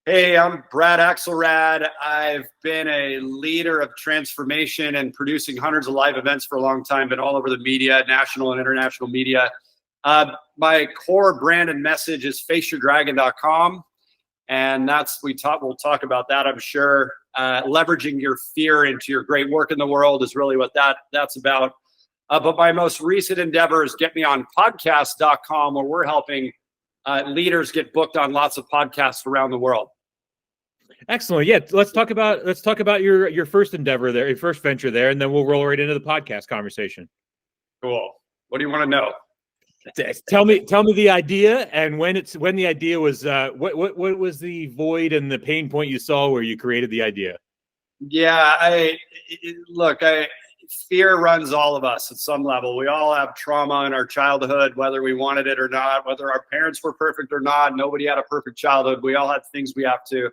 Hey, I'm Brad Axelrad. I've been a leader of transformation and producing hundreds of live events for a long time, been all over the media, national and international media. My core brand and message is faceyourdragon.com. And we'll talk about that, I'm sure. Leveraging your fear into your great work in the world is really what that's about. But my most recent endeavor is getmeonpodcast.com, where we're helping leaders get booked on lots of podcasts around the world. Excellent. Yeah, let's talk about your first endeavor there, your first venture there, and then we'll roll right into the podcast conversation. Cool. What do you want to know? Tell me the idea and when the idea was. What was the void and the pain point you saw where you created the idea? Yeah, fear runs all of us at some level. We all have trauma in our childhood, whether we wanted it or not, whether our parents were perfect or not. Nobody had a perfect childhood. We all had things we have to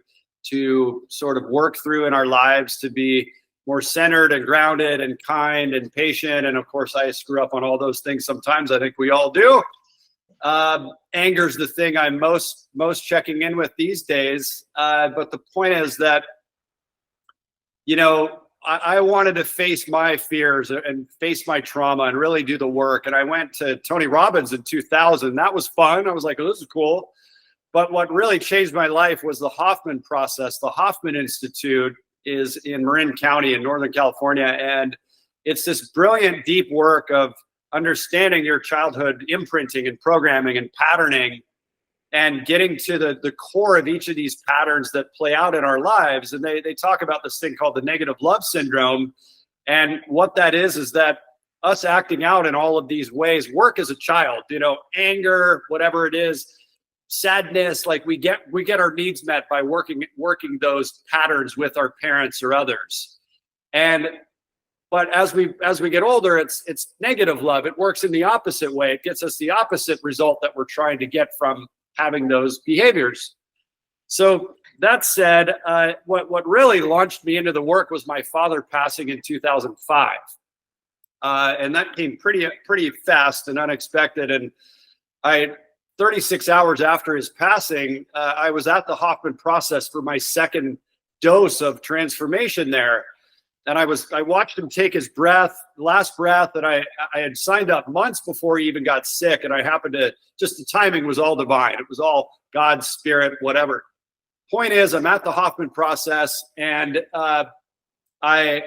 sort of work through in our lives to be more centered and grounded and kind and patient. And of course, I screw up on all those things sometimes. I think we all do. Anger's the thing I'm most checking in with these days. But the point is that, I wanted to face my fears and face my trauma and really do the work. And I went to Tony Robbins in 2000. That was fun. I was like, oh, this is cool. But what really changed my life was the Hoffman Process. The Hoffman Institute is in Marin County in Northern California. And it's this brilliant, deep work of understanding your childhood imprinting and programming and patterning and getting to the core of each of these patterns that play out in our lives. And they talk about this thing called the negative love syndrome. And what that is that us acting out in all of these ways work as a child, anger, whatever it is, sadness, like we get our needs met by working those patterns with our parents or others. But as we get older, it's negative love. It works in the opposite way. It gets us the opposite result that we're trying to get from having those behaviors. So that said, what really launched me into the work was my father passing in 2005. And that came pretty fast and unexpected. And 36 hours after his passing, I was at the Hoffman Process for my second dose of transformation there. And I watched him take his last breath, and I had signed up months before he even got sick. And I happened to, just the timing was all divine. It was all God's spirit, whatever. Point is, I'm at the Hoffman Process, and I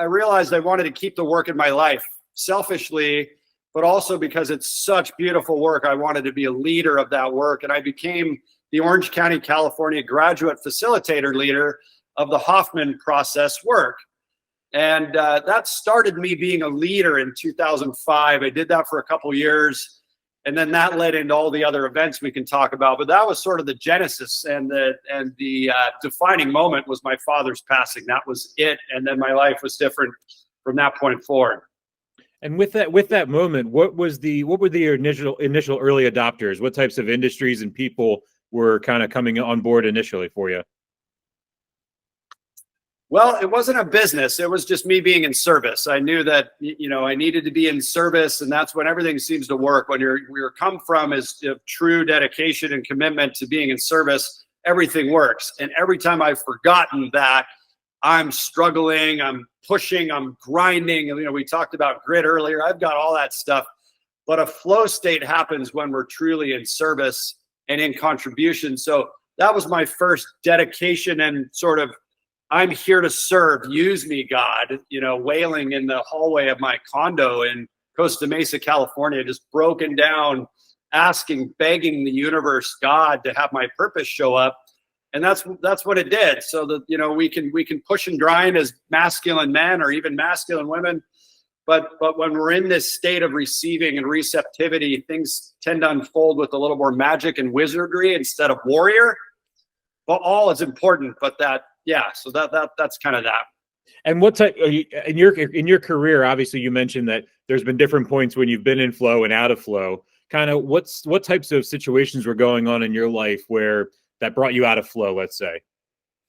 realized I wanted to keep the work in my life selfishly, but also because it's such beautiful work. I wanted to be a leader of that work. And I became the Orange County, California graduate facilitator leader of the Hoffman Process work. And that started me being a leader in 2005. I did that for a couple years. And then that led into all the other events we can talk about. But that was sort of the genesis, and the defining moment was my father's passing. That was it. And then my life was different from that point forward. And with that moment, what were the initial early adopters? What types of industries and people were kind of coming on board initially for you? Well, it wasn't a business. It was just me being in service. I knew that, I needed to be in service, and that's when everything seems to work. When you're come from is true dedication and commitment to being in service, everything works. And every time I've forgotten that, I'm struggling, I'm pushing, I'm grinding. We talked about grit earlier. I've got all that stuff. But a flow state happens when we're truly in service and in contribution. So that was my first dedication and sort of, I'm here to serve, use me, God, wailing in the hallway of my condo in Costa Mesa, California, just broken down, begging the universe, God, to have my purpose show up. And that's what it did. So that, we can push and grind as masculine men or even masculine women. But when we're in this state of receiving and receptivity, things tend to unfold with a little more magic and wizardry instead of warrior. But all is important, but so that's kind of that. And what type in your career? Obviously, you mentioned that there's been different points when you've been in flow and out of flow. Kind of what types of situations were going on in your life where that brought you out of flow? Let's say.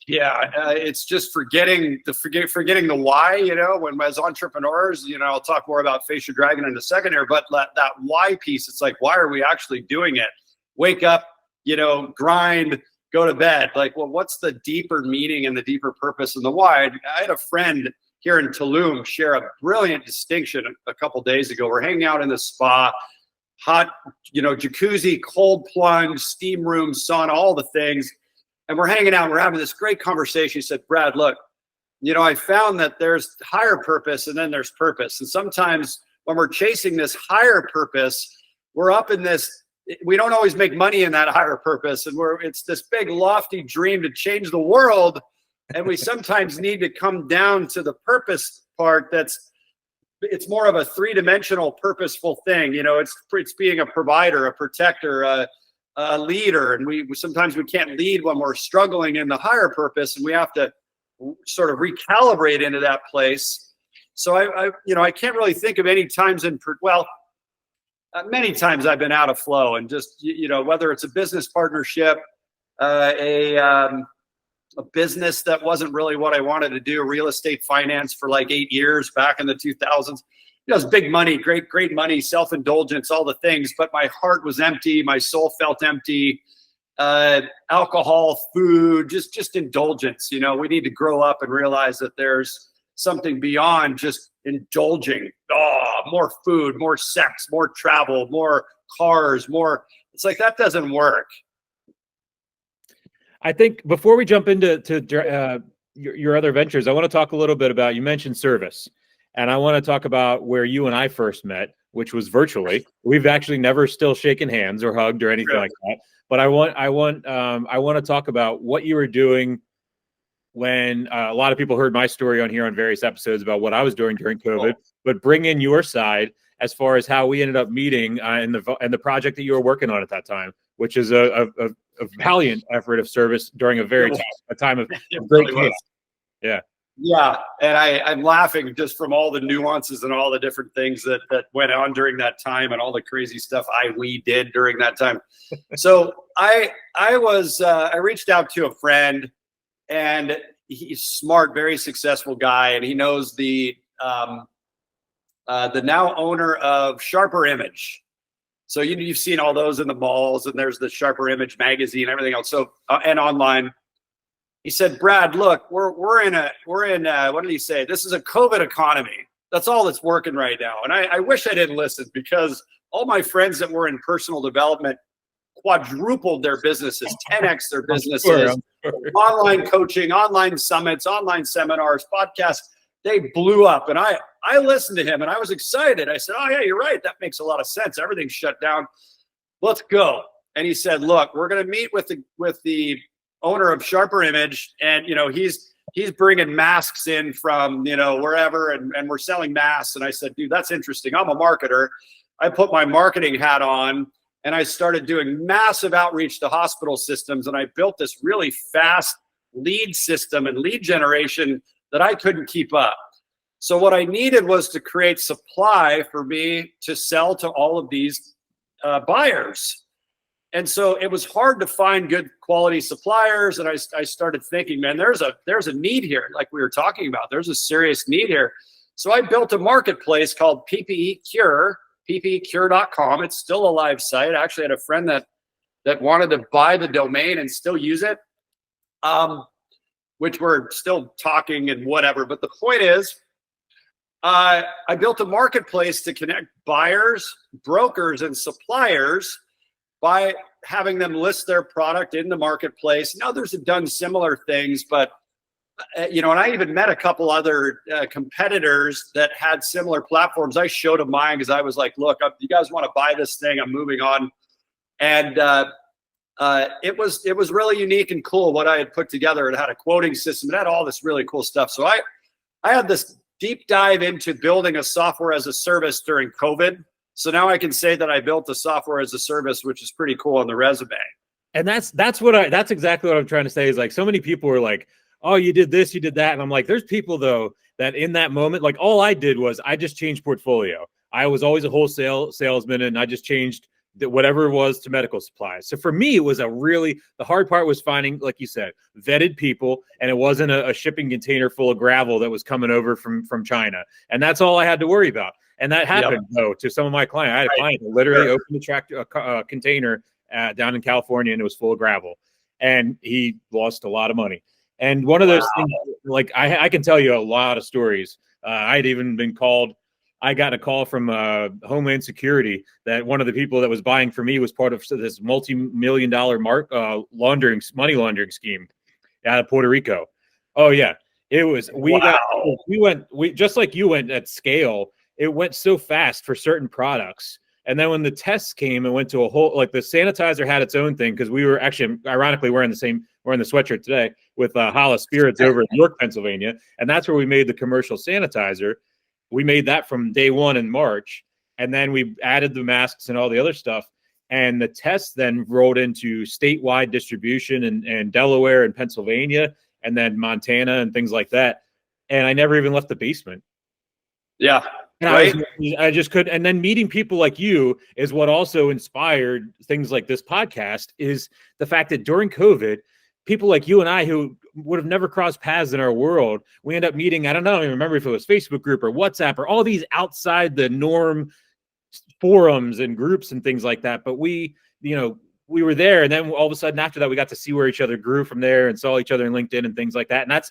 Yeah, it's just forgetting the why. When as entrepreneurs, I'll talk more about Face Your Dragon in a second here, but that why piece. It's like, why are we actually doing it? Wake up, grind. go to bed. Like, well, what's the deeper meaning and the deeper purpose and the why? I had a friend here in Tulum share a brilliant distinction a couple days ago. We're hanging out in the spa, hot, jacuzzi, cold plunge, steam room, sauna, all the things. And we're hanging out, we're having this great conversation. He said, Brad, look, I found that there's higher purpose and then there's purpose. And sometimes when we're chasing this higher purpose, we're up in this, we don't always make money in that higher purpose. And it's this big lofty dream to change the world. And we sometimes need to come down to the purpose part. It's more of a three-dimensional purposeful thing. It's being a provider, a protector, a leader. And sometimes we can't lead when we're struggling in the higher purpose, and we have to sort of recalibrate into that place. So I can't really think of any times many times I've been out of flow, and just, whether it's a business partnership, a business that wasn't really what I wanted to do, real estate finance for like 8 years back in the 2000s. It's big money, great money, self-indulgence, all the things, but my heart was empty. My soul felt empty. Alcohol, food, just indulgence. We need to grow up and realize that there's something beyond just indulging. More food, more sex, more travel, more cars, more. It's like, that doesn't work. I think before we jump into your other ventures, I want to talk a little bit about, you mentioned service, and I want to talk about where you and I first met, which was virtually. We've actually never still shaken hands or hugged or anything like that. But I want to talk about what you were doing when a lot of people heard my story on here on various episodes about what I was doing during COVID, but bring in your side as far as how we ended up meeting and the project that you were working on at that time, which is a valiant effort of service during a time of great chaos. Yeah. Yeah. And I'm laughing just from all the nuances and all the different things that went on during that time, and all the crazy stuff we did during that time. So I reached out to a friend, and he's smart, very successful guy. And he knows the now owner of Sharper Image. So you've seen all those in the malls, and there's the Sharper Image magazine, everything else. So and online. He said, Brad, look, we're in what did he say? This is a COVID economy. That's all that's working right now. And I wish I didn't listen, because all my friends that were in personal development quadrupled their businesses, 10x their businesses, online coaching, online summits, online seminars, podcasts. They blew up. And I listened to him, and I was excited. I said, oh yeah, you're right. That makes a lot of sense. Everything's shut down. Let's go. And he said, look, we're going to meet with the owner of Sharper Image, and he's bringing masks in from wherever, and we're selling masks. And I said, dude, that's interesting. I'm a marketer. I put my marketing hat on, and I started doing massive outreach to hospital systems, and I built this really fast lead system and lead generation that I couldn't keep up. So what I needed was to create supply for me to sell to all of these buyers. And so it was hard to find good quality suppliers. And I started thinking, man, there's a need here. Like we were talking about, there's a serious need here. So I built a marketplace called PPE Cure, ppecure.com. It's still a live site. I actually had a friend that wanted to buy the domain and still use it, which we're still talking and whatever. But the point is, I built a marketplace to connect buyers, brokers, and suppliers by having them list their product in the marketplace. Now, others have done similar things, but and I even met a couple other competitors that had similar platforms. I showed them mine because I was like, look, you guys want to buy this thing? I'm moving on. And it was really unique and cool what I had put together. It had a quoting system. It had all this really cool stuff. So I had this deep dive into building a software as a service during COVID. So now I can say that I built a software as a service, which is pretty cool on the resume. And that's exactly what I'm trying to say, is like, so many people were like, oh, you did this, you did that. And I'm like, there's people though, that in that moment, like all I did was I just changed portfolio. I was always a wholesale salesman, and I just changed whatever it was to medical supplies. So for me, it was the hard part was finding, like you said, vetted people. And it wasn't a shipping container full of gravel that was coming over from China. And that's all I had to worry about. And that happened, though, to some of my clients. I had a client who literally opened the container down in California, and it was full of gravel. and he lost a lot of money. And one of those things, like I can tell you a lot of stories. I'd even been called. I got a call from Homeland Security that one of the people that was buying for me was part of this multi-million-dollar money laundering scheme out of Puerto Rico. Oh yeah, it was. We went just like you went at scale. It went so fast for certain products. And then when the tests came and went to a whole, like the sanitizer had its own thing, because we were actually, ironically, wearing the sweatshirt today with Hollis Spirits over in York, Pennsylvania. And that's where we made the commercial sanitizer. We made that from day one in March. And then we added the masks and all the other stuff. And the tests then rolled into statewide distribution in Delaware and Pennsylvania, and then Montana and things like that. And I never even left the basement. Yeah. And right. I just couldn't. And then meeting people like you is what also inspired things like this podcast, is the fact that during COVID, people like you and I who would have never crossed paths in our world, we end up meeting, I don't know, I remember if it was Facebook group or WhatsApp or all these outside the norm forums and groups and things like that. But we were there. And then all of a sudden after that, we got to see where each other grew from there and saw each other in LinkedIn and things like that. And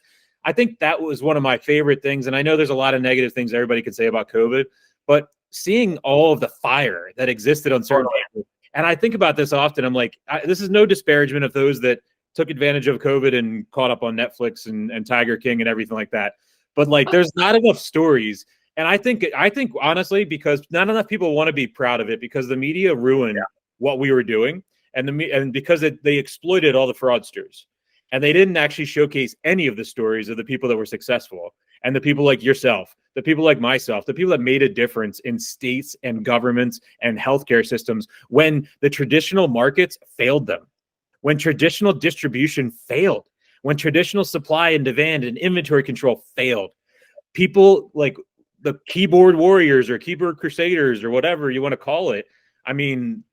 I think that was one of my favorite things. And I know there's a lot of negative things everybody can say about COVID, but seeing all of the fire that existed on certain people. And I think about this often. I'm like, this is no disparagement of those that took advantage of COVID and caught up on Netflix and Tiger King and everything like that. But like, there's not enough stories. And I think honestly, because not enough people want to be proud of it, because the media ruined what we were doing. And because they exploited all the fraudsters. And they didn't actually showcase any of the stories of the people that were successful, and the people like yourself, the people like myself, the people that made a difference in states and governments and healthcare systems when the traditional markets failed them, when traditional distribution failed, when traditional supply and demand and inventory control failed. People like the keyboard warriors or keyboard crusaders or whatever you want to call it. I mean,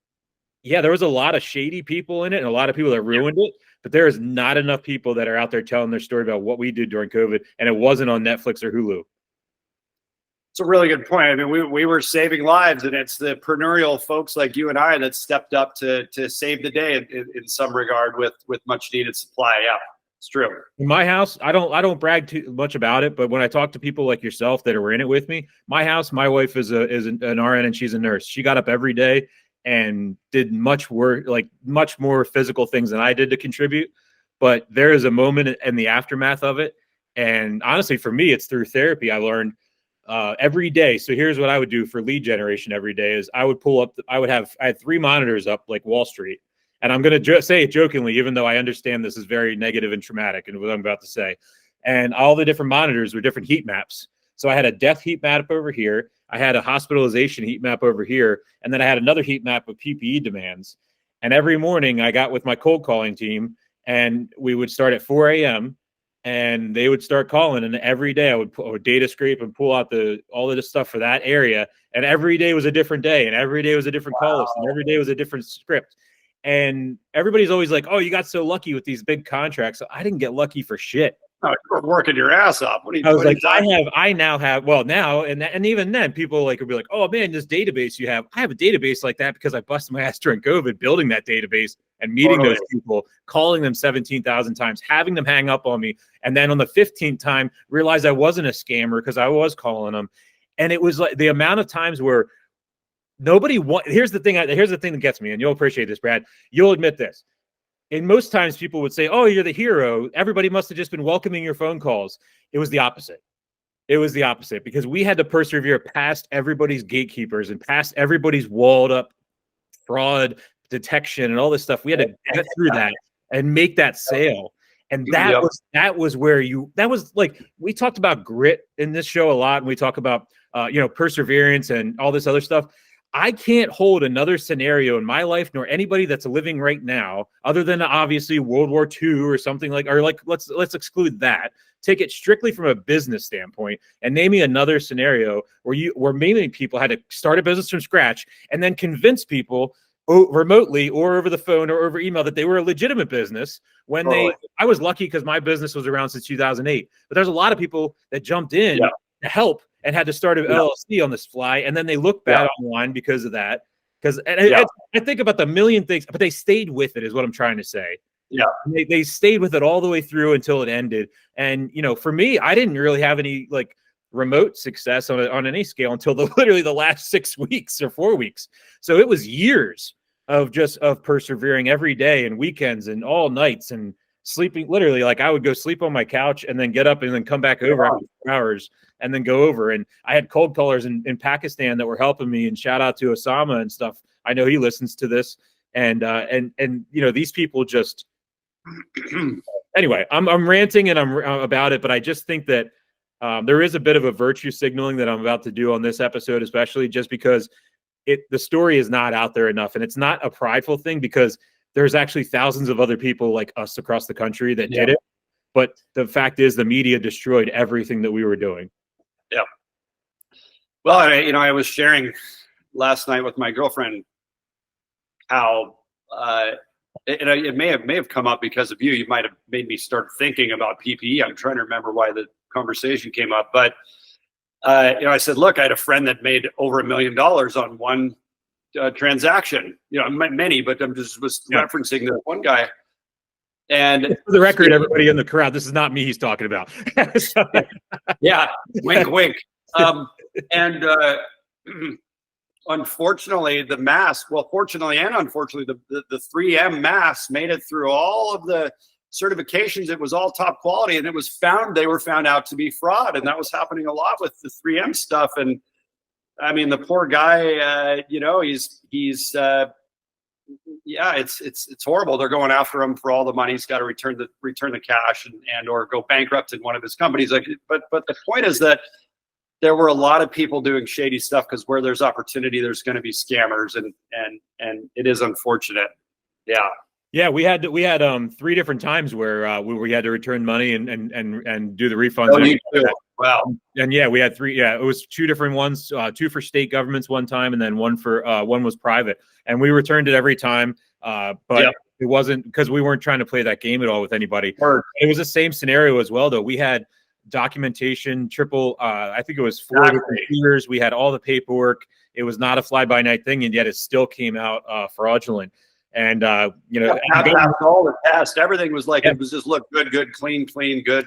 yeah, there was a lot of shady people in it and a lot of people that ruined it. But there is not enough people that are out there telling their story about what we did during COVID, and it wasn't on Netflix or Hulu. It's a really good point. I mean, we were saving lives, and it's the entrepreneurial folks like you and I that stepped up to save the day in some regard with much needed supply. Yeah, it's true. In my house, I don't brag too much about it, but when I talk to people like yourself that were in it with me, my house, my wife is an RN and she's a nurse. She got up every day and did much work, like much more physical things than I did to contribute. But there is a moment in the aftermath of it. And honestly, for me, it's through therapy. I learned every day. So here's what I would do for lead generation every day is I would pull up, I had 3 monitors up like Wall Street. And I'm going to say it jokingly, even though I understand this is very negative and traumatic and what I'm about to say. And all the different monitors were different heat maps. So I had a death heat map over here. I had a hospitalization heat map over here. And then I had another heat map of PPE demands. And every morning I got with my cold calling team and we would start at 4 a.m. and they would start calling. And every day I would data scrape and pull out all of the stuff for that area. And every day was a different day. And every day was a different call list. And every day was a different script. And everybody's always like, oh, you got so lucky with these big contracts. I didn't get lucky for shit. Oh, you're working your ass off. What are you I was like, I now have, and even then people like would be like, oh man, this database you have, I have a database like that because I busted my ass during COVID building that database and meeting those people, calling them 17,000 times, having them hang up on me. And then on the 15th time, realized I wasn't a scammer because I was calling them. And it was like the amount of times where here's the thing that gets me, and you'll appreciate this, Brad. You'll admit this. And most times people would say, oh, you're the hero. Everybody must have just been welcoming your phone calls. It was the opposite. It was the opposite because we had to persevere past everybody's gatekeepers and past everybody's walled up fraud detection and all this stuff. We had to get through that and make that sale. And that was like, we talked about grit in this show a lot. And we talk about, perseverance and all this other stuff. I can't hold another scenario in my life, nor anybody that's living right now, other than obviously World War II or something let's exclude that. Take it strictly from a business standpoint and name me another scenario where maybe people had to start a business from scratch and then convince people remotely or over the phone or over email that they were a legitimate business when I was lucky because my business was around since 2008. But there's a lot of people that jumped in to help and had to start an LLC on this fly, and then they look bad online because of that. I think about the million things, but they stayed with it, is what I'm trying to say. Yeah. They stayed with it all the way through until it ended. And, you know, for me, I didn't really have any like remote success on any scale until literally the last 6 weeks or 4 weeks. So it was years of persevering every day and weekends and all nights and sleeping. Literally, like I would go sleep on my couch and then get up and then come back over after 4 hours and then go over. And I had cold callers in Pakistan that were helping me, and shout out to Osama and stuff. I know he listens to this. And you know, these people just anyway, I'm ranting and I'm about it, but I just think that there is a bit of a virtue signaling that I'm about to do on this episode, especially just because the story is not out there enough. And it's not a prideful thing, because there's actually thousands of other people like us across the country that did it. But the fact is, the media destroyed everything that we were doing. Yeah. Well, I was sharing last night with my girlfriend how it may have come up because of you. You might have made me start thinking about PPE. I'm trying to remember why the conversation came up, but I said, look, I had a friend that made over $1 million on one transaction. Many, but I'm just referencing the one guy. And for the record, everybody in the crowd, this is not me he's talking about. Yeah, wink, wink. And unfortunately, the mask, well, fortunately and unfortunately, the 3M mask made it through all of the certifications. It was all top quality, and they were found out to be fraud. And that was happening a lot with the 3M stuff. And I mean, the poor guy, it's horrible. They're going after him for all the money. He's got to return the cash and or go bankrupt in one of his companies. But the point is that there were a lot of people doing shady stuff, because where there's opportunity, there's going to be scammers, and it is unfortunate. Yeah. Yeah, we had 3 different times where we had to return money and do the refunds. Oh, you too. Wow. And yeah, we had 3. Yeah, it was 2 different ones, 2 for state governments one time, and then one was private. And we returned it every time, but it wasn't because we weren't trying to play that game at all with anybody. It was the same scenario as well, though. We had documentation, I think it was 4 different years. We had all the paperwork. It was not a fly-by-night thing, and yet it still came out fraudulent. And all the tests, everything was like, it was just look good, clean, good.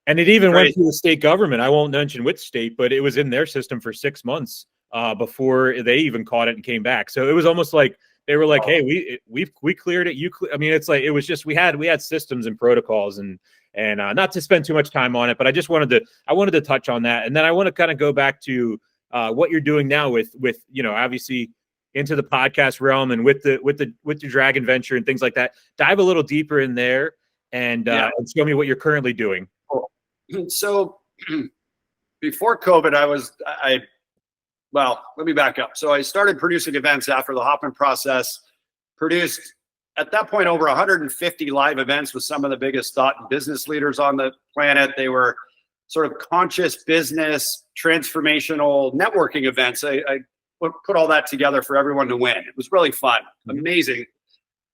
And it even went to the state government. I won't mention which state, but it was in their system for 6 months before they even caught it and came back. So it was almost like they were like, "Hey, we cleared it. I mean, it's like it was just we had systems and protocols, and not to spend too much time on it, but I wanted to touch on that, and then I want to kind of go back to what you're doing now with obviously into the podcast realm and with the Dragon Venture and things like that. Dive a little deeper in there and show me what you're currently doing. So before COVID, let me back up. So I started producing events after the Hoffman Process, produced at that point over 150 live events with some of the biggest thought and business leaders on the planet. They were sort of conscious business, transformational networking events. I put all that together for everyone to win. It was really fun, amazing.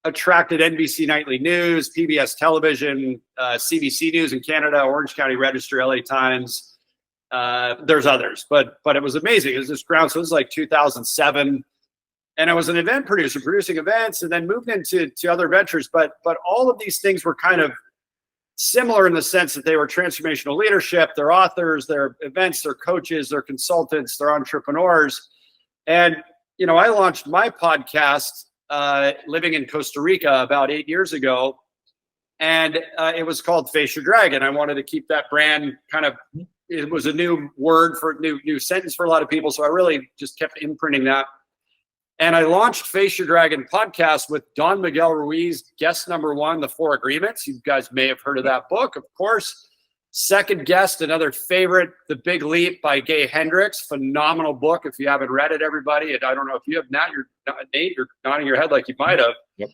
Attracted NBC Nightly News, PBS Television, CBC News in Canada, Orange County Register, LA Times. There's others, but it was amazing. It was this ground. So it was like 2007. And I was an event producer, producing events, and then moved into other ventures. But all of these things were kind of similar in the sense that they were transformational leadership. They're authors, they're events, they're coaches, they're consultants, they're entrepreneurs. And, I launched my podcast living in Costa Rica about 8 years ago. And it was called Face Your Dragon. I wanted to keep that brand it was a new word for new sentence for a lot of people. So I really just kept imprinting that. And I launched Face Your Dragon podcast with Don Miguel Ruiz, guest number 1, The 4 Agreements. You guys may have heard of that book, of course. Second guest, another favorite, The Big Leap by Gay Hendricks. Phenomenal book. If you haven't read it, everybody. I don't know if you have not. Nate, you're nodding your head like you might have. Yep.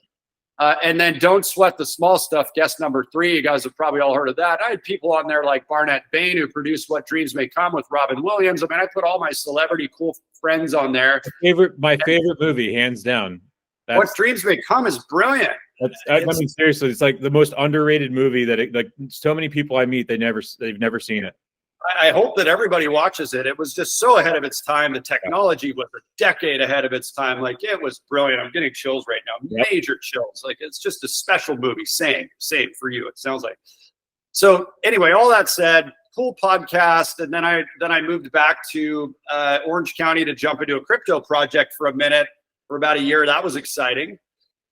And then Don't Sweat the Small Stuff, guest number 3. You guys have probably all heard of that. I had people on there like Barnett Bain, who produced What Dreams May Come with Robin Williams. I mean, I put all my celebrity cool friends on there. My favorite movie, hands down. What Dreams May Come is brilliant. I mean, seriously, it's like the most underrated movie that so many people I meet, they've never seen it. I hope that everybody watches it. It was just so ahead of its time. The technology was a decade ahead of its time. Like, it was brilliant. I'm getting chills right now, major chills. Like, it's just a special movie. Same for you, it sounds like. So anyway, all that said, cool podcast. And then I moved back to Orange County to jump into a crypto project for a minute, for about a year. That was exciting.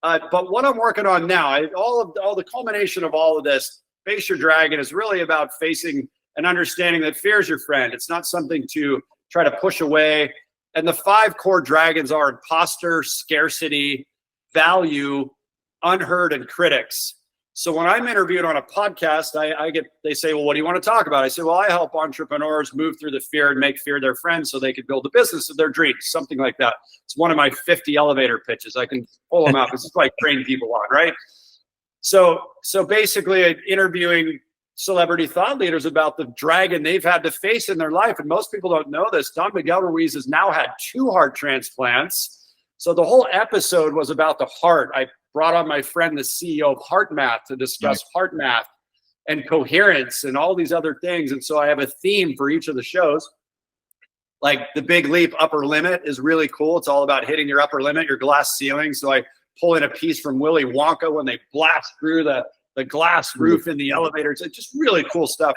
But what I'm working on now, all the culmination of all of this, Face Your Dragon, is really about facing and understanding that fear is your friend. It's not something to try to push away. And the 5 core dragons are imposter, scarcity, value, unheard, and critics. So when I'm interviewed on a podcast, they say, well, what do you want to talk about? I say, well, I help entrepreneurs move through the fear and make fear their friend so they can build the business of their dreams, something like that. It's one of my 50 elevator pitches. I can pull them out. This is like train people on, right? So basically interviewing celebrity thought leaders about the dragon they've had to face in their life. And most people don't know this. Don Miguel Ruiz has now had 2 heart transplants. So the whole episode was about the heart. I brought on my friend, the CEO of Heart Math, to discuss heart math and coherence and all these other things. And so I have a theme for each of the shows. Like the Big Leap upper limit is really cool. It's all about hitting your upper limit, your glass ceiling. So I pull in a piece from Willy Wonka when they blast through the glass roof in the elevator. It's just really cool stuff.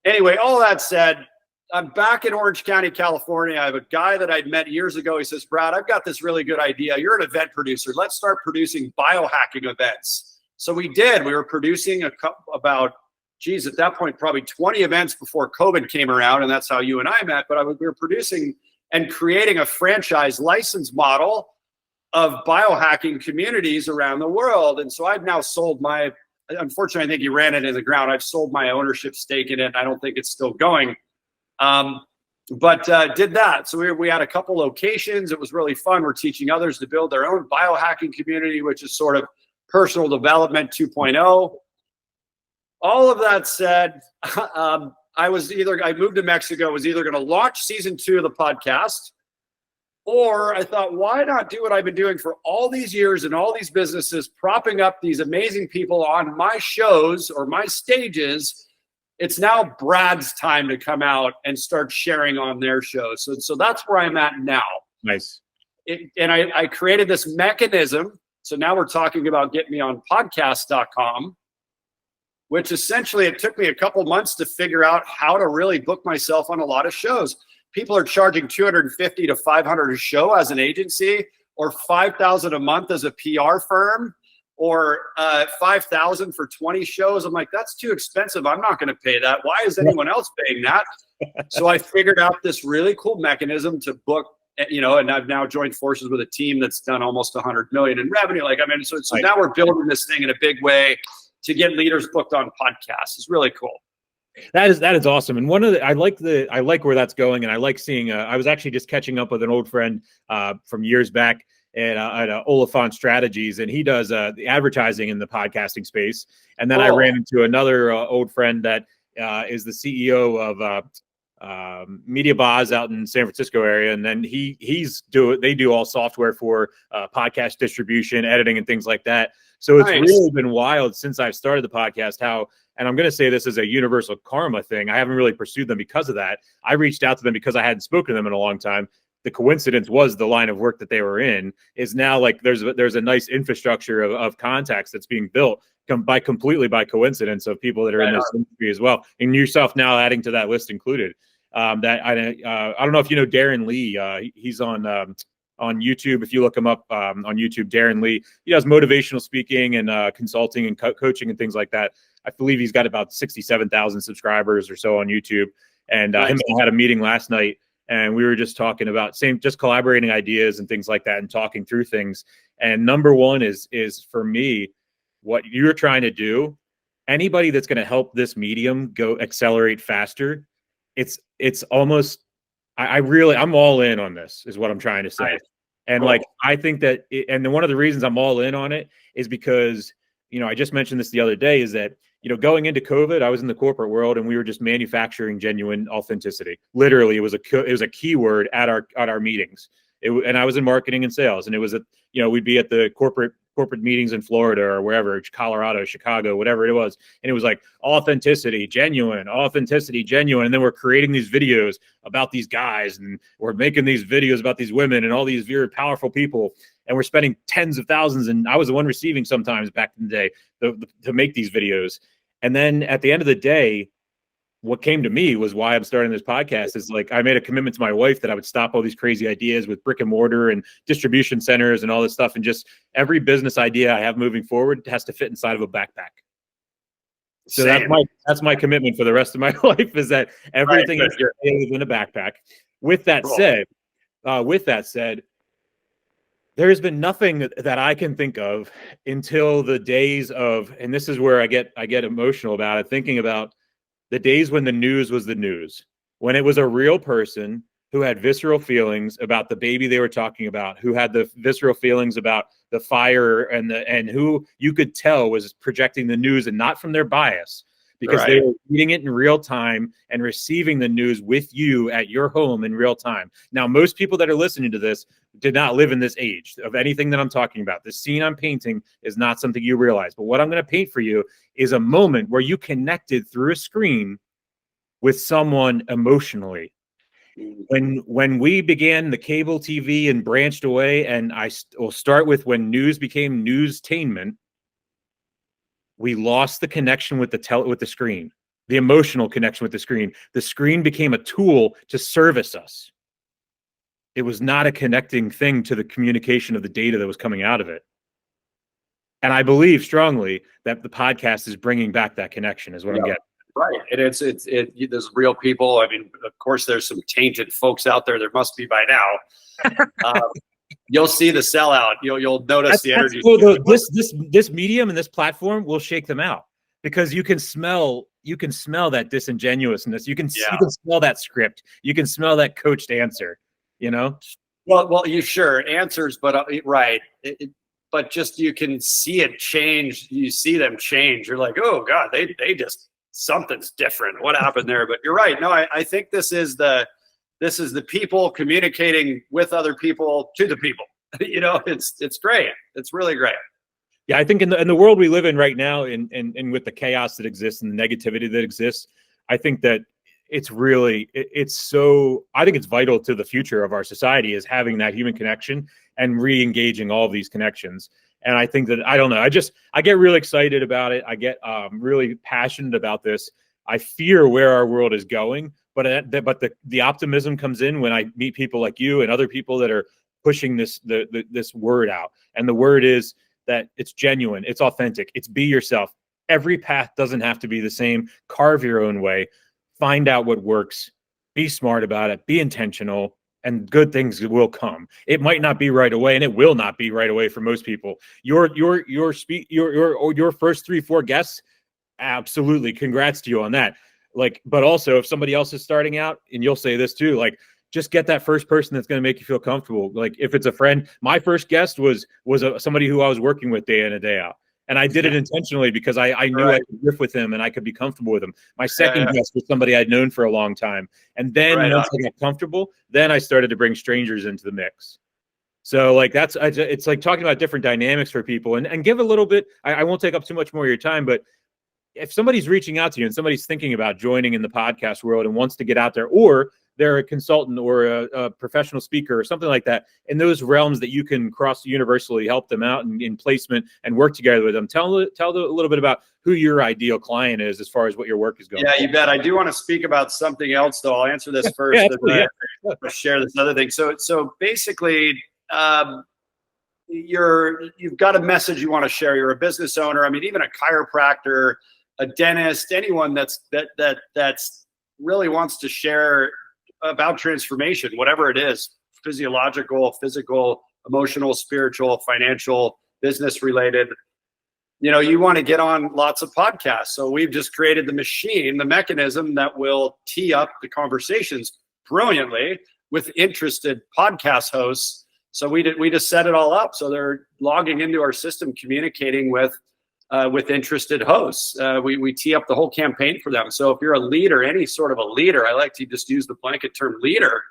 Anyway, all that said, I'm back in Orange County, California. I have a guy that I'd met years ago. He says, Brad, I've got this really good idea. You're an event producer. Let's start producing biohacking events. So we did. We were producing at that point, probably 20 events before COVID came around. And that's how you and I met. But we were producing and creating a franchise license model of biohacking communities around the world. And so I've now sold unfortunately, I think he ran it in the ground. I've sold my ownership stake in it. I don't think it's still going. But did that. So we had a couple locations. It was really fun. We're teaching others to build their own biohacking community, which is sort of personal development 2.0. All of that said, I moved to Mexico, was either going to launch season 2 of the podcast, or I thought, why not do what I've been doing for all these years and all these businesses, propping up these amazing people on my shows or my stages. It's now Brad's time to come out and start sharing on their shows. So that's where I'm at now. Nice. And I created this mechanism. So now we're talking about getting me on podcast.com, which essentially it took me a couple months to figure out how to really book myself on a lot of shows. People are charging $250 to $500 a show as an agency, or $5,000 a month as a PR firm, or $5,000 for 20 shows. I'm like, that's too expensive. I'm not going to pay that. Why is anyone else paying that? So I figured out this really cool mechanism to book, and I've now joined forces with a team that's done almost 100 million in revenue. So now we're building this thing in a big way to get leaders booked on podcasts. It's really cool. That is awesome. And I like where that's going. And I like seeing, I was actually just catching up with an old friend from years back at Oliphant Strategies, and he does the advertising in the podcasting space. And then I ran into another old friend that is the CEO of Media Boz out in San Francisco area. And then they do all software for podcast distribution, editing, and things like that. So it's really been wild since I've started the podcast and I'm going to say this is a universal karma thing. I haven't really pursued them because of that. I reached out to them because I hadn't spoken to them in a long time. The coincidence was the line of work that they were in is now like there's a nice infrastructure of contacts that's being built completely by coincidence of people that are in this industry as well. And yourself now adding to that list included. I don't know if you know Darren Lee. He's on YouTube. If you look him up on YouTube, Darren Lee, he does motivational speaking and consulting and coaching and things like that. I believe he's got about 67,000 subscribers or so on YouTube. And him and I had a meeting last night, and we were just talking about just collaborating ideas and things like that and talking through things. And number one is for me, what you're trying to do, anybody that's going to help this medium go accelerate faster, it's almost, I'm all in on this is what I'm trying to say. Right. And I think that, and one of the reasons I'm all in on it is because, I just mentioned this the other day, is that, going into COVID, I was in the corporate world and we were just manufacturing genuine authenticity. Literally, it was a keyword at our meetings. And I was in marketing and sales, and it was we'd be at the corporate corporate meetings in Florida or wherever, Colorado, Chicago, whatever it was. And it was like authenticity, genuine. And then we're creating these videos about these guys, and we're making these videos about these women and all these very powerful people. And we're spending tens of thousands. And I was the one receiving sometimes back in the day to make these videos. And then at the end of the day, what came to me was why I'm starting this podcast is like, I made a commitment to my wife that I would stop all these crazy ideas with brick and mortar and distribution centers and all this stuff. And just every business idea I have moving forward has to fit inside of a backpack. So that's my commitment for the rest of my life, is that everything is in a backpack. With that said, there has been nothing that I can think of until the days of, and this is where I get emotional about it, thinking about the days when the news was the news, when it was a real person who had visceral feelings about the baby they were talking about, who had the visceral feelings about the fire, and who you could tell was projecting the news, and not from their bias, because they were reading it in real time and receiving the news with you at your home in real time. Now, most people that are listening to this did not live in this age of anything that I'm talking about. The scene I'm painting is not something you realize, but what I'm going to paint for you is a moment where you connected through a screen with someone emotionally. When we began the cable TV and branched away, and I will start with when news became newstainment, we lost the connection with the screen, the emotional connection with the screen. The screen became a tool to service us. It was not a connecting thing to the communication of the data that was coming out of it. And I believe strongly that the podcast is bringing back that connection, is what I'm getting. Right. And there's real people. I mean, of course, there's some tainted folks out there. There must be by now. You'll see the sellout. You'll notice the energy. Cool. This medium and this platform will shake them out, because you can smell that disingenuousness. You can smell that script. You can smell that coached answer. Well, you sure answers, but right. But just, you can see it change. You see them change. You're like, oh God, they just, something's different. What happened there? But you're right. No, I think this is the people communicating with other people to the people. It's great. It's really great. Yeah, I think in the world we live in right now, and with the chaos that exists and the negativity that exists, I think that it's I think it's vital to the future of our society, is having that human connection and re-engaging all of these connections. And I think that, I don't know, I get really excited about it. I get really passionate about this. I fear where our world is going, but the optimism comes in when I meet people like you and other people that are pushing this word out. And the word is that it's genuine, it's authentic, it's be yourself. Every path doesn't have to be the same. Carve your own way. Find out what works. Be smart about it. Be intentional. And good things will come. It might not be right away, and it will not be right away for most people. Your first 3-4 guests, absolutely, congrats to you on that. But also, if somebody else is starting out, and you'll say this too, just get that first person that's going to make you feel comfortable. If it's a friend, my first guest was somebody who I was working with day in and day out. And I did it intentionally because I knew I could riff with him and I could be comfortable with him. My second guest was somebody I'd known for a long time. And then once I got comfortable, then I started to bring strangers into the mix. So it's like talking about different dynamics for people, and give a little bit. I won't take up too much more of your time, but if somebody's reaching out to you and somebody's thinking about joining in the podcast world and wants to get out there, or they're a consultant or a professional speaker or something like that, in those realms that you can cross universally help them out in placement and work together with them, tell a little bit about who your ideal client is as far as what your work is going. Yeah, you bet. I do want to speak about something else, though. I'll answer this first. I'll share this other thing. So basically, you've got a message you want to share. You're a business owner. I mean, even a chiropractor, a dentist, anyone that's really wants to share about transformation, whatever it is, physiological, physical, emotional, spiritual, financial, business related, you want to get on lots of podcasts. So we've just created the mechanism that will tee up the conversations brilliantly with interested podcast hosts. So we just set it all up. So they're logging into our system, communicating with interested hosts. We tee up the whole campaign for them. So if you're a leader, any sort of a leader, I like to just use the blanket term leader.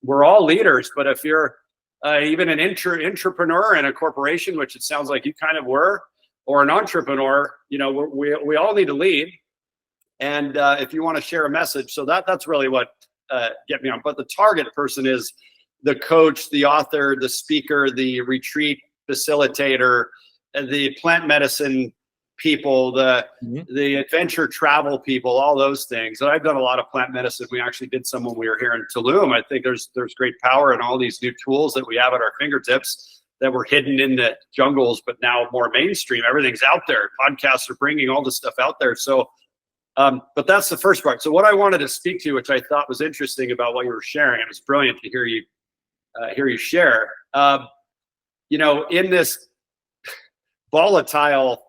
We're all leaders, but if you're even an entrepreneur in a corporation, which it sounds like you kind of were, or an entrepreneur, you know, we all need to lead. And if you want to share a message, so that's really what get me on. But the target person is the coach, the author, the speaker, the retreat facilitator, the plant medicine people, the adventure travel people, all those things. And I've done a lot of plant medicine. We actually did some when we were here in Tulum. I think there's great power in all these new tools that we have at our fingertips that were hidden in the jungles, but now more mainstream. Everything's out there. Podcasts are bringing all this stuff out there. So, but that's the first part. So what I wanted to speak to, which I thought was interesting about what you were sharing, and it's brilliant to hear you share, you know, in this volatile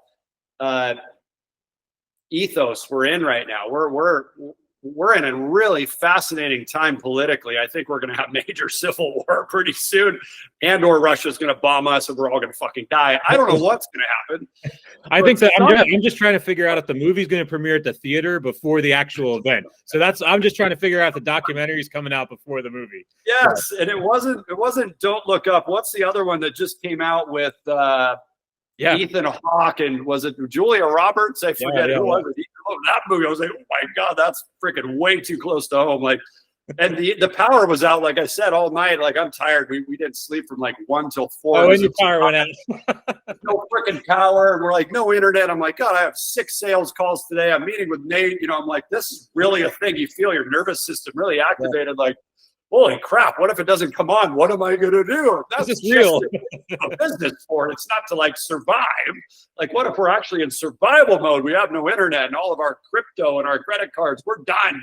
ethos we're in right now, we're in a really fascinating time politically. I think we're going to have major civil war pretty soon, and or Russia's going to bomb us and we're all going to fucking die. I don't know what's going to happen. I think that I'm just trying to figure out if the movie's going to premiere at the theater before the actual event. So I'm just trying to figure out if the documentary's coming out before the movie. Yes, and it wasn't Don't Look Up. What's the other one that just came out with Ethan Hawke, and was it Julia Roberts? I forget who was it. That movie, I was like, oh my God, that's freaking way too close to home. Like, and the power was out, like I said, all night. Like, I'm tired. We didn't sleep from like 1 till 4. Oh, and your power went out. No freaking power. And we're like, no internet. I'm like, God, I have 6 sales calls today. I'm meeting with Nate. You know, I'm like, this is really a thing. You feel your nervous system really activated. Like, holy crap, what if it doesn't come on? What am I going to do? That's just real. A business for it. It's not to like survive. Like, what if we're actually in survival mode? We have no internet and all of our crypto and our credit cards, we're done.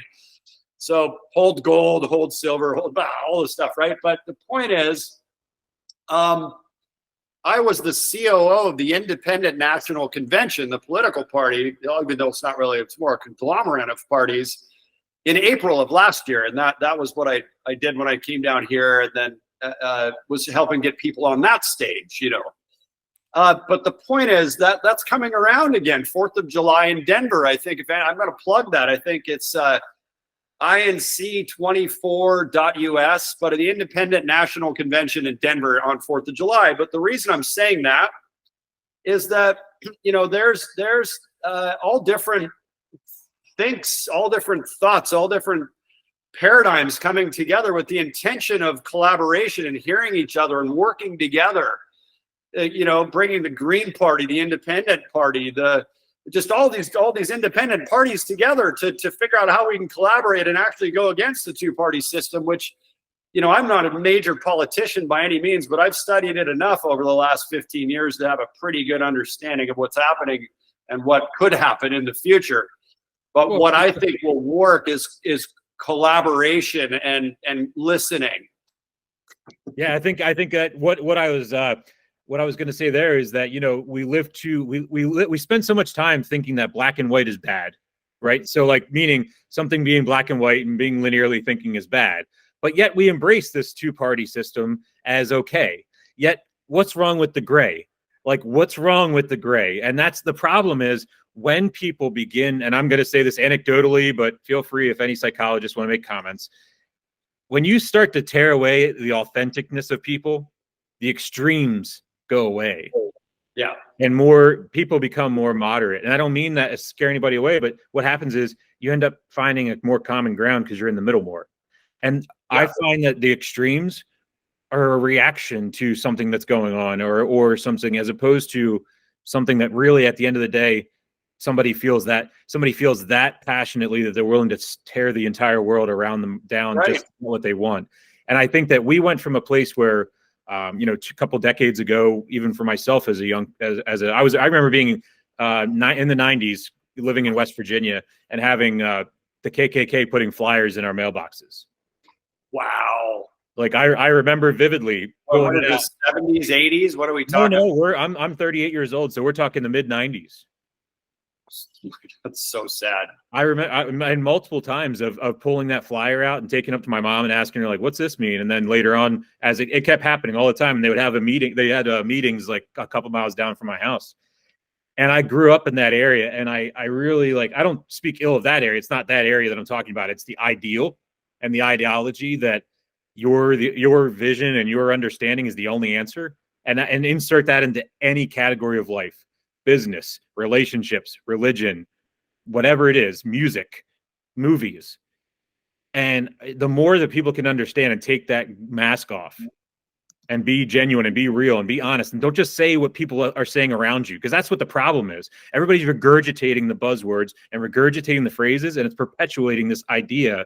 So hold gold, hold silver, hold all this stuff, right? But the point is, I was the COO of the Independent National Convention, the political party, even though it's not really, it's more a conglomerate of parties, in April of last year. And that was what I did when I came down here, and then was helping get people on that stage, you know. But the point is that's coming around again, 4th of July in Denver. I think, if I'm going to plug that, I think it's inc24.us, but the Independent National Convention in Denver on 4th of July. But the reason I'm saying that is that, you know, there's all different all different thoughts, all different paradigms coming together with the intention of collaboration and hearing each other and working together. You know, bringing the Green Party, the Independent Party, just all these independent parties together to figure out how we can collaborate and actually go against the 2-party system, which, you know, I'm not a major politician by any means, but I've studied it enough over the last 15 years to have a pretty good understanding of what's happening and what could happen in the future. But what I think will work is collaboration and listening. Yeah, I think that what I was going to say there is that, you know, we spend so much time thinking that black and white is bad, right? So, like, meaning something being black and white and being linearly thinking is bad, but yet we embrace this 2-party system as okay. Yet what's wrong with the gray? Like, what's wrong with the gray? And that's the problem, is when people begin, and I'm going to say this anecdotally, but feel free if any psychologists want to make comments. When you start to tear away the authenticness of people, the extremes go away. Yeah. And more people become more moderate. And I don't mean that to scare anybody away, but what happens is you end up finding a more common ground because you're in the middle more. And I find that the extremes are a reaction to something that's going on, or something, as opposed to something that really, at the end of the day, somebody feels that passionately that they're willing to tear the entire world around them down just what they want. And I think that we went from a place where, you know, a couple decades ago, even for myself as a young, I remember being in the 90s, living in West Virginia and having the KKK putting flyers in our mailboxes. Wow. Like, I remember vividly. What is this, 70s, 80s? What are we talking? No, I'm 38 years old, so we're talking the mid 90s. That's so sad. I remember multiple times of pulling that flyer out and taking it up to my mom and asking her, like, what's this mean? And then later on, as it kept happening all the time, and they would have a meeting. They had meetings like a couple miles down from my house. And I grew up in that area, and I really, like, I don't speak ill of that area. It's not that area that I'm talking about. It's the ideal and the ideology that your vision and your understanding is the only answer, and insert that into any category of life, business, relationships, religion, whatever it is, music, movies. And the more that people can understand and take that mask off and be genuine and be real and be honest, and don't just say what people are saying around you, because that's what the problem is. Everybody's regurgitating the buzzwords and regurgitating the phrases, and it's perpetuating this idea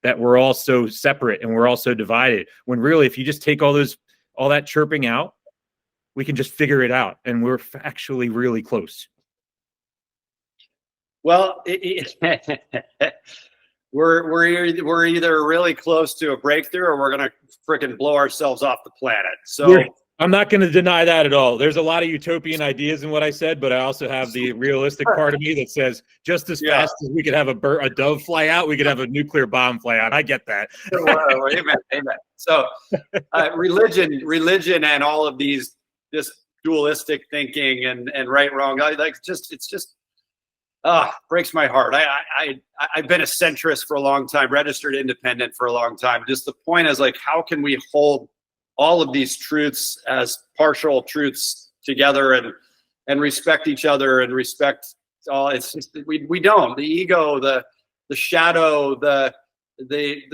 that we're all so separate and we're all so divided, when really, if you just take all that chirping out, we can just figure it out, and we're actually really close. Well, we're either really close to a breakthrough, or we're gonna freaking blow ourselves off the planet. So I'm not going to deny that at all. There's a lot of utopian ideas in what I said, but I also have the realistic part of me that says just as fast as we could have a dove fly out, we could have a nuclear bomb fly out. I get that. Amen. So religion and all of this dualistic thinking and right, wrong, breaks my heart. I've been a centrist for a long time, registered independent for a long time. Just the point is, like, how can we hold all of these truths as partial truths together and respect each other and respect all? It's just, we don't. The ego, the shadow, the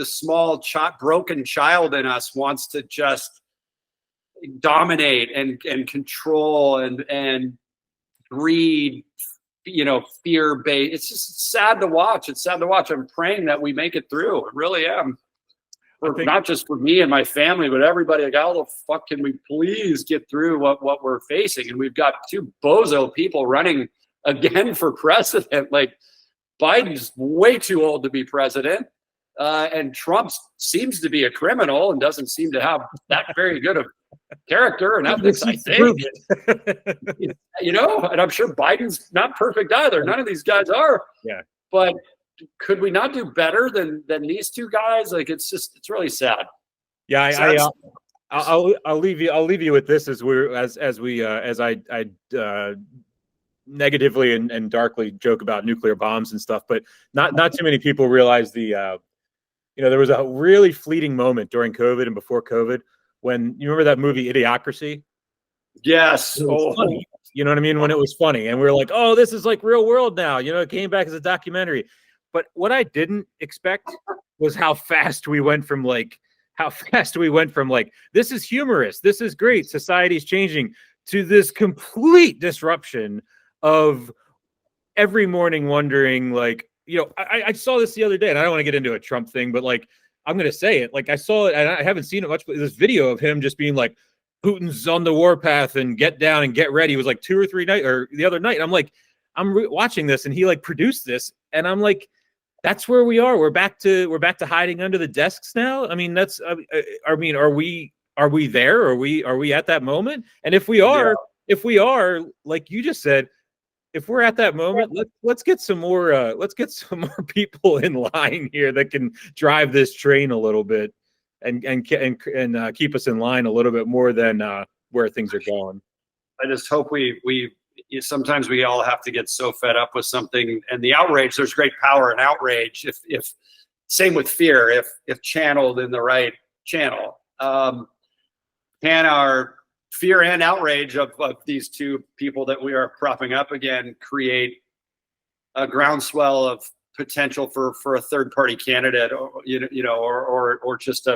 small broken child in us wants to just dominate and control and greed, fear-based. It's just sad to watch. It's sad to watch. I'm praying that we make it through. I really am. Not just for me and my family, but everybody. Like, how the fuck can we please get through what we're facing? And we've got two bozo people running again for president. Like, Biden's way too old to be president, and Trump seems to be a criminal and doesn't seem to have that very good of character and ethics, I think. And I'm sure Biden's not perfect either. None of these guys are. Yeah. But could we not do better than these two guys? Like, it's really sad. Yeah, I'll leave you with this as I negatively and darkly joke about nuclear bombs and stuff, but not too many people realize there was a really fleeting moment during COVID and before COVID when, you remember that movie Idiocracy? Yes. Funny. You know what I mean? When it was funny, and we were like, oh, this is like real world now. It came back as a documentary. But what I didn't expect was how fast we went from this is humorous, this is great, society's changing, to this complete disruption of every morning wondering, like, I saw this the other day, and I don't want to get into a Trump thing, but like, I'm going to say it. Like, I saw it, and I haven't seen it much, but this video of him just being like, Putin's on the warpath and get down and get ready. It was like 2 or 3 nights, or the other night. I'm like, watching this, and he like produced this, and I'm like, that's where we are. We're back to hiding under the desks now. I mean, are we there? Are we at that moment? And if we are, like you just said, if we're at that moment, let's get some more people in line here that can drive this train a little bit and keep us in line a little bit more than where things are going. I just hope sometimes we all have to get so fed up with something, and the outrage, there's great power in outrage. If same with fear, if channeled in the right channel, can our fear and outrage of these two people that we are propping up again create a groundswell of potential for a third party candidate, or just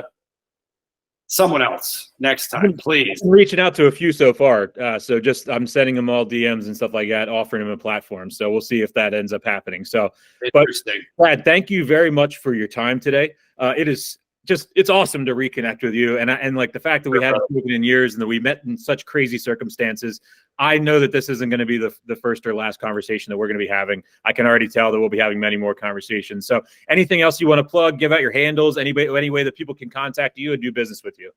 someone else next time, please. I'm reaching out to a few so far. So I'm sending them all DMs and stuff like that, offering them a platform. So we'll see if that ends up happening. So, interesting. But Brad, thank you very much for your time today. It's awesome to reconnect with you. And like the fact that we haven't spoken in years and that we met in such crazy circumstances, I know that this isn't going to be the first or last conversation that we're going to be having. I can already tell that we'll be having many more conversations. So anything else you want to plug, give out your handles, any way that people can contact you and do business with you?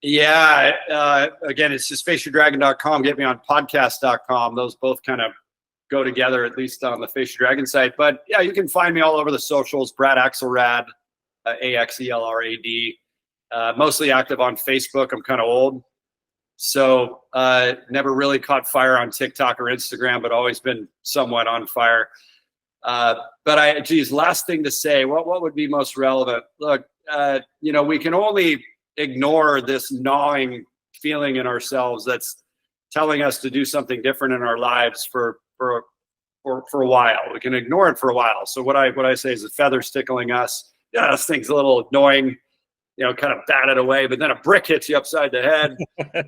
Yeah. Again, it's just faceyourdragon.com. Get me on podcast.com. Those both kind of go together, at least on the Face Your Dragon site. But yeah, you can find me all over the socials. Brad Axelrad, Axelrad. Mostly active on Facebook. I'm kind of old, so never really caught fire on TikTok or Instagram, but always been somewhat on fire. But last thing to say, what would be most relevant? Look, we can only ignore this gnawing feeling in ourselves that's telling us to do something different in our lives for a while. We can ignore it for a while. So what I say is the feather's tickling us. Yeah, this thing's a little annoying, kind of bat it away, but then a brick hits you upside the head.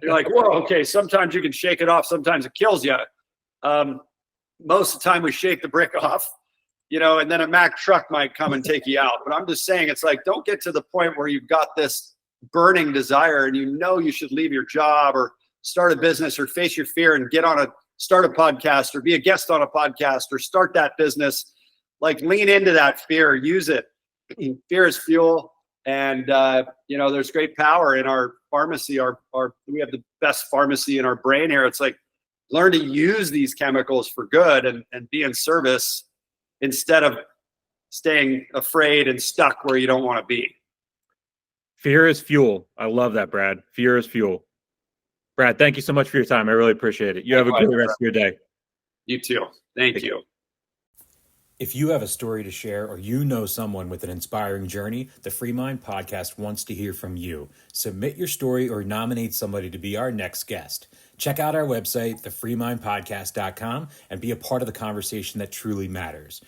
You're like, whoa, okay, sometimes you can shake it off, sometimes it kills you. Most of the time we shake the brick off, and then a Mack truck might come and take you out. But I'm just saying, it's like, don't get to the point where you've got this burning desire and you should leave your job or start a business or face your fear and start a podcast or be a guest on a podcast or start that business. Like, lean into that fear, use it. Fear is fuel. And, there's great power in our pharmacy. We have the best pharmacy in our brain here. It's like, learn to use these chemicals for good and be in service instead of staying afraid and stuck where you don't want to be. Fear is fuel. I love that, Brad. Fear is fuel. Brad, thank you so much for your time. I really appreciate it. You have a good rest of your day. You too. Thank you. If you have a story to share or you know someone with an inspiring journey, the FreeMind Podcast wants to hear from you. Submit your story or nominate somebody to be our next guest. Check out our website, thefreemindpodcast.com, and be a part of the conversation that truly matters.